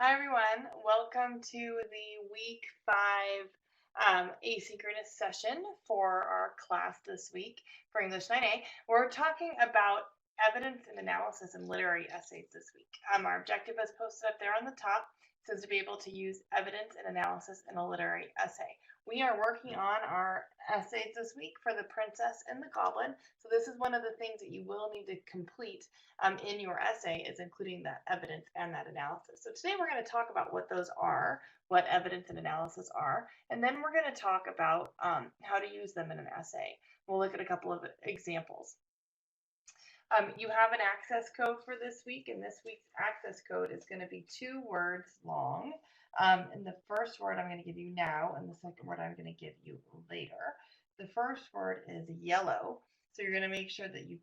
Hi everyone, welcome to the week 5 asynchronous session for our class this week for English 9A. We're talking about evidence and analysis in literary essays this week. Our objective is posted up there on the top. It says to be able to use evidence and analysis in a literary essay. We are working on our essays this week for The Princess and the Goblin. So this is one of the things that you will need to complete in your essay, is including that evidence and that analysis. So today we're going to talk about what those are, what evidence and analysis are, and then we're going to talk about how to use them in an essay. We'll look at a couple of examples. You have an access code for this week, and this week's access code is going to be 2 words long. And the first word I'm going to give you now, and the second word I'm going to give you later. The first word is yellow, so you're going to make sure that you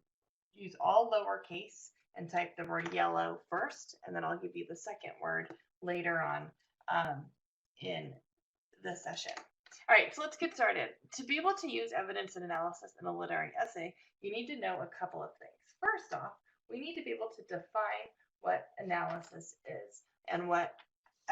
use all lowercase and type the word yellow first, and then I'll give you the second word later on in the session. All right, so let's get started. To be able to use evidence and analysis in a literary essay, you need to know a couple of things. First off, we need to be able to define what analysis is and what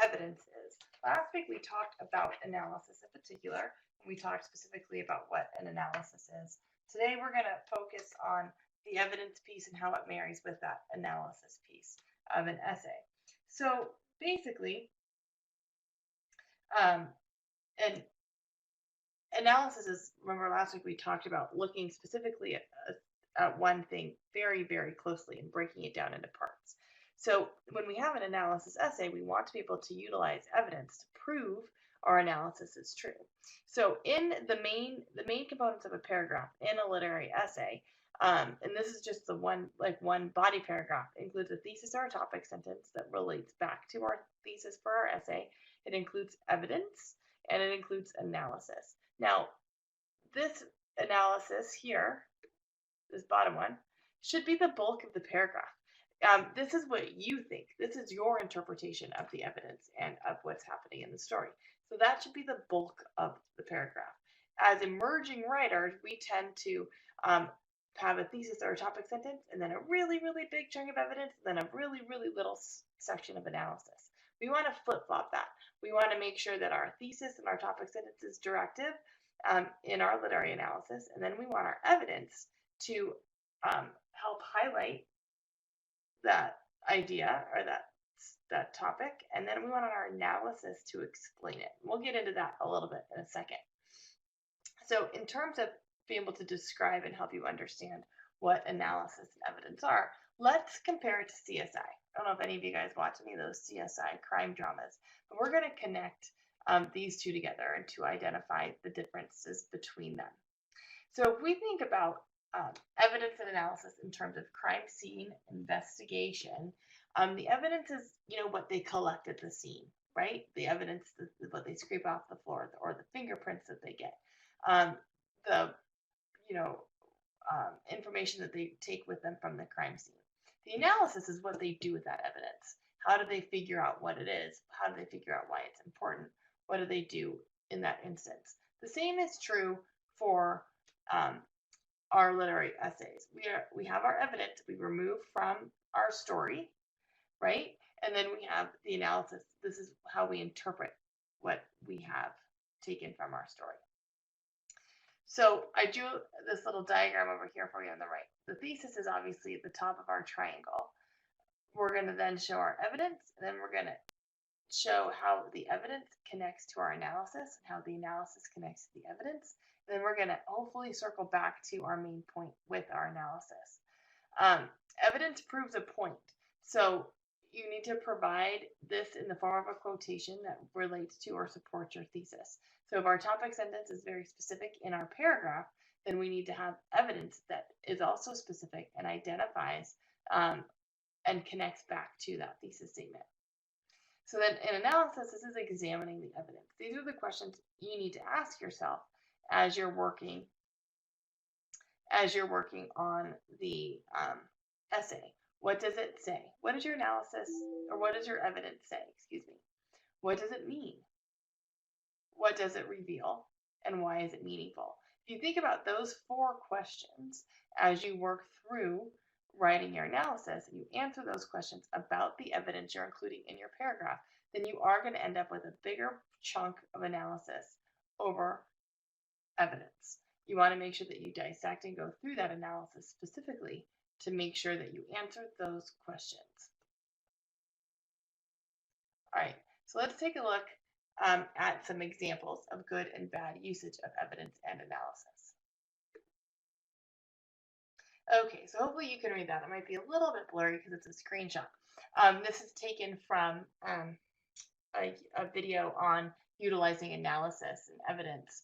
evidence is. Last week we talked about analysis in particular, and we talked specifically about what an analysis is. Today we're going to focus on the evidence piece and how it marries with that analysis piece of an essay. So basically, an analysis is, remember last week we talked about looking specifically at one thing very, very closely and breaking it down into parts. So when we have an analysis essay, we want to be able to utilize evidence to prove our analysis is true. So in the main components of a paragraph in a literary essay, and this is just the one body paragraph, includes a thesis or a topic sentence that relates back to our thesis for our essay. It includes evidence and it includes analysis. Now, this analysis here, this bottom one, should be the bulk of the paragraph. This is what you think. This is your interpretation of the evidence and of what's happening in the story. So that should be the bulk of the paragraph. As emerging writers, we tend to have a thesis or a topic sentence, and then a really, really big chunk of evidence, and then a really, really little section of analysis. We want to flip-flop that. We want to make sure that our thesis and our topic sentence is directive in our literary analysis, and then we want our evidence to help highlight that idea or that topic, and then we want our analysis to explain it. We'll get into that a little bit in a second. So in terms of being able to describe and help you understand what analysis and evidence are, let's compare it to CSI. I don't know if any of you guys watch any of those CSI crime dramas, but we're going to connect these two together and to identify the differences between them. So if we think about evidence and analysis in terms of crime scene investigation, the evidence is, what they collect at the scene, right? The evidence, what they scrape off the floor, or the fingerprints that they get, the information that they take with them from the crime scene. The analysis is what they do with that evidence. How do they figure out what it is? How do they figure out why it's important? What do they do in that instance? The same is true for our literary essays. We have our evidence we remove from our story, right? And then we have the analysis. This is how we interpret what we have taken from our story. So I drew this little diagram over here for you on the right. The thesis is obviously at the top of our triangle. We're going to then show our evidence, and then we're going to show how the evidence connects to our analysis and how the analysis connects to the evidence. And then we're going to hopefully circle back to our main point with our analysis. Evidence proves a point. So you need to provide this in the form of a quotation that relates to or supports your thesis. So if our topic sentence is very specific in our paragraph, then we need to have evidence that is also specific and identifies and connects back to that thesis statement. So then in analysis, this is examining the evidence. These are the questions you need to ask yourself as you're working on the essay. What does it say? What does your analysis, or what does your evidence say? Excuse me. What does it mean? What does it reveal? And why is it meaningful? If you think about those 4 questions as you work through writing your analysis and you answer those questions about the evidence you're including in your paragraph, then you are going to end up with a bigger chunk of analysis over evidence. You want to make sure that you dissect and go through that analysis specifically to make sure that you answer those questions. All right, so let's take a look at some examples of good and bad usage of evidence and analysis. Okay, so hopefully you can read that. It might be a little bit blurry because it's a screenshot. This is taken from a video on utilizing analysis and evidence.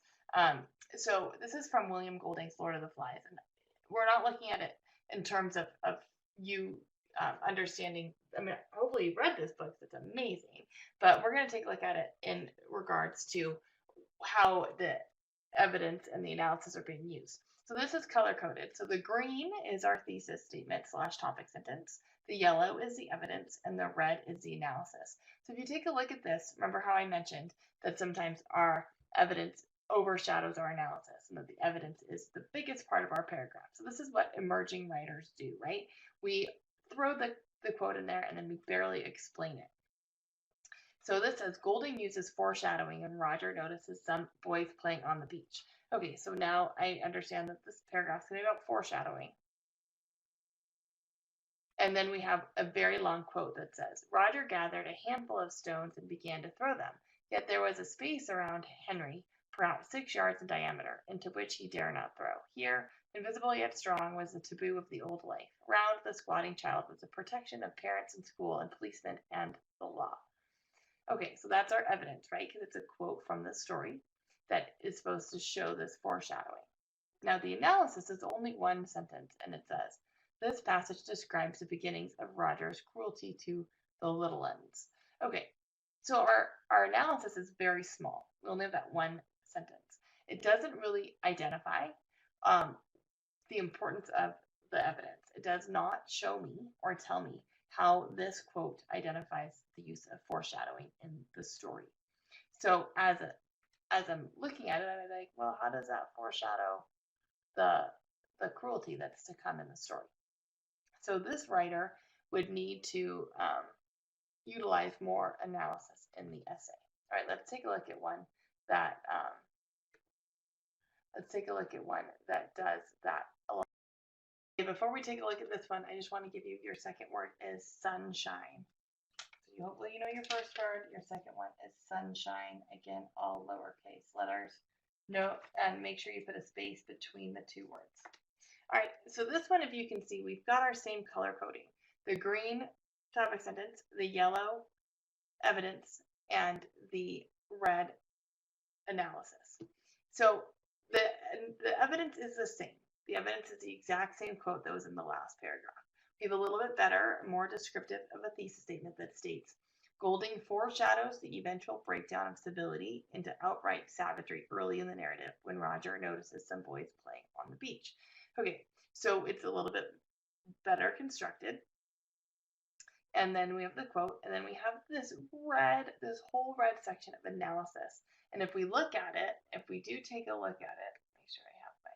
So this is from William Golding's Lord of the Flies, and we're not looking at it in terms of you understanding. I mean, hopefully you've read this book. It's amazing, but we're going to take a look at it in regards to how the evidence and the analysis are being used. So this is color coded. So the green is our thesis statement / topic sentence. The yellow is the evidence, and the red is the analysis. So if you take a look at this, remember how I mentioned that sometimes our evidence overshadows our analysis, and that the evidence is the biggest part of our paragraph. So this is what emerging writers do, right? We throw the quote in there, and then we barely explain it. So this says, Golding uses foreshadowing and Roger notices some boys playing on the beach. Okay, so now I understand that this paragraph is going to be about foreshadowing. And then we have a very long quote that says, Roger gathered a handful of stones and began to throw them. Yet there was a space around Henry, perhaps 6 yards in diameter, into which he dare not throw. Here, invisible yet strong, was the taboo of the old life. Round the squatting child was the protection of parents and school and policemen and the law. Okay, so that's our evidence, right? Because it's a quote from the story that is supposed to show this foreshadowing. Now, the analysis is only one sentence, and it says, this passage describes the beginnings of Roger's cruelty to the little uns. Okay, so our analysis is very small. We only have that one sentence. It doesn't really identify the importance of the evidence. It does not show me or tell me how this quote identifies the use of foreshadowing in the story. So as I'm looking at it, I'm like, well, how does that foreshadow the cruelty that's to come in the story? So this writer would need to utilize more analysis in the essay. All right, let's take a look at one that does that a lot. Before we take a look at this one, I just want to give you your second word is sunshine. So hopefully you know your first word. Your second one is sunshine. Again, all lowercase letters. No, and make sure you put a space between the two words. All right, so this one, if you can see, we've got our same color coding. The green topic sentence, the yellow evidence, and the red analysis. So the evidence is the same. The evidence is the exact same quote that was in the last paragraph. We have a little bit better, more descriptive of a thesis statement that states, Golding foreshadows the eventual breakdown of civility into outright savagery early in the narrative when Roger notices some boys playing on the beach. Okay, so it's a little bit better constructed. And then we have the quote, and then we have this whole red section of analysis. And if we look at it, if we do take a look at it, make sure I have the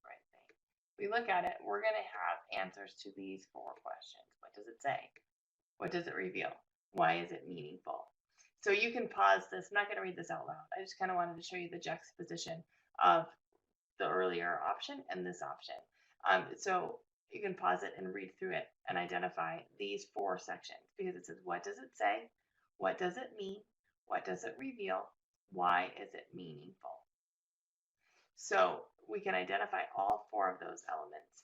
right thing. If we look at it, we're going to have answers to these 4 questions. What does it say? What does it reveal? Why is it meaningful? So you can pause this. I'm not going to read this out loud. I just kind of wanted to show you the juxtaposition of the earlier option and this option. So you can pause it and read through it and identify these 4 sections because it says, what does it say? What does it mean? What does it reveal? Why is it meaningful? So we can identify all 4 of those elements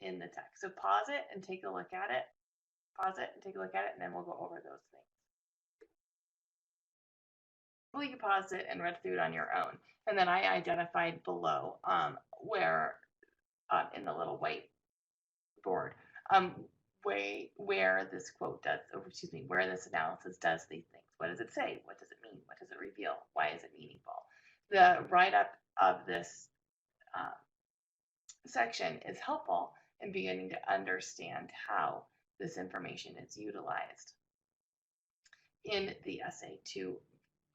in the text. So pause it and take a look at it. Pause it and take a look at it, and then we'll go over those things. Well, you pause it and read through it on your own. And then I identified below where in the little white board where this quote does, or excuse me, where this analysis does these things. What does it say? What does it mean? What does it reveal? Why is it meaningful? The write-up of this section is helpful in beginning to understand how this information is utilized in the essay to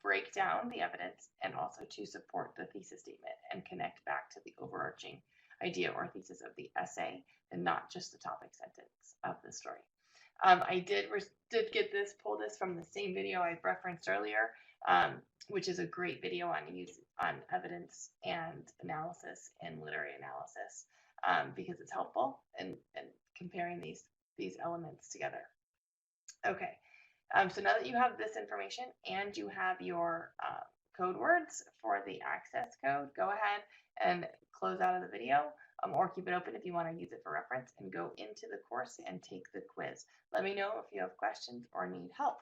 break down the evidence and also to support the thesis statement and connect back to the overarching idea or thesis of the essay and not just the topic sentence of the story. I did get this, pull this from the same video I referenced earlier, which is a great video on evidence and analysis and literary analysis, because it's helpful in comparing these elements together. Okay, so now that you have this information and you have your code words for the access code, go ahead and close out of the video, or keep it open if you want to use it for reference, and go into the course and take the quiz. Let me know if you have questions or need help.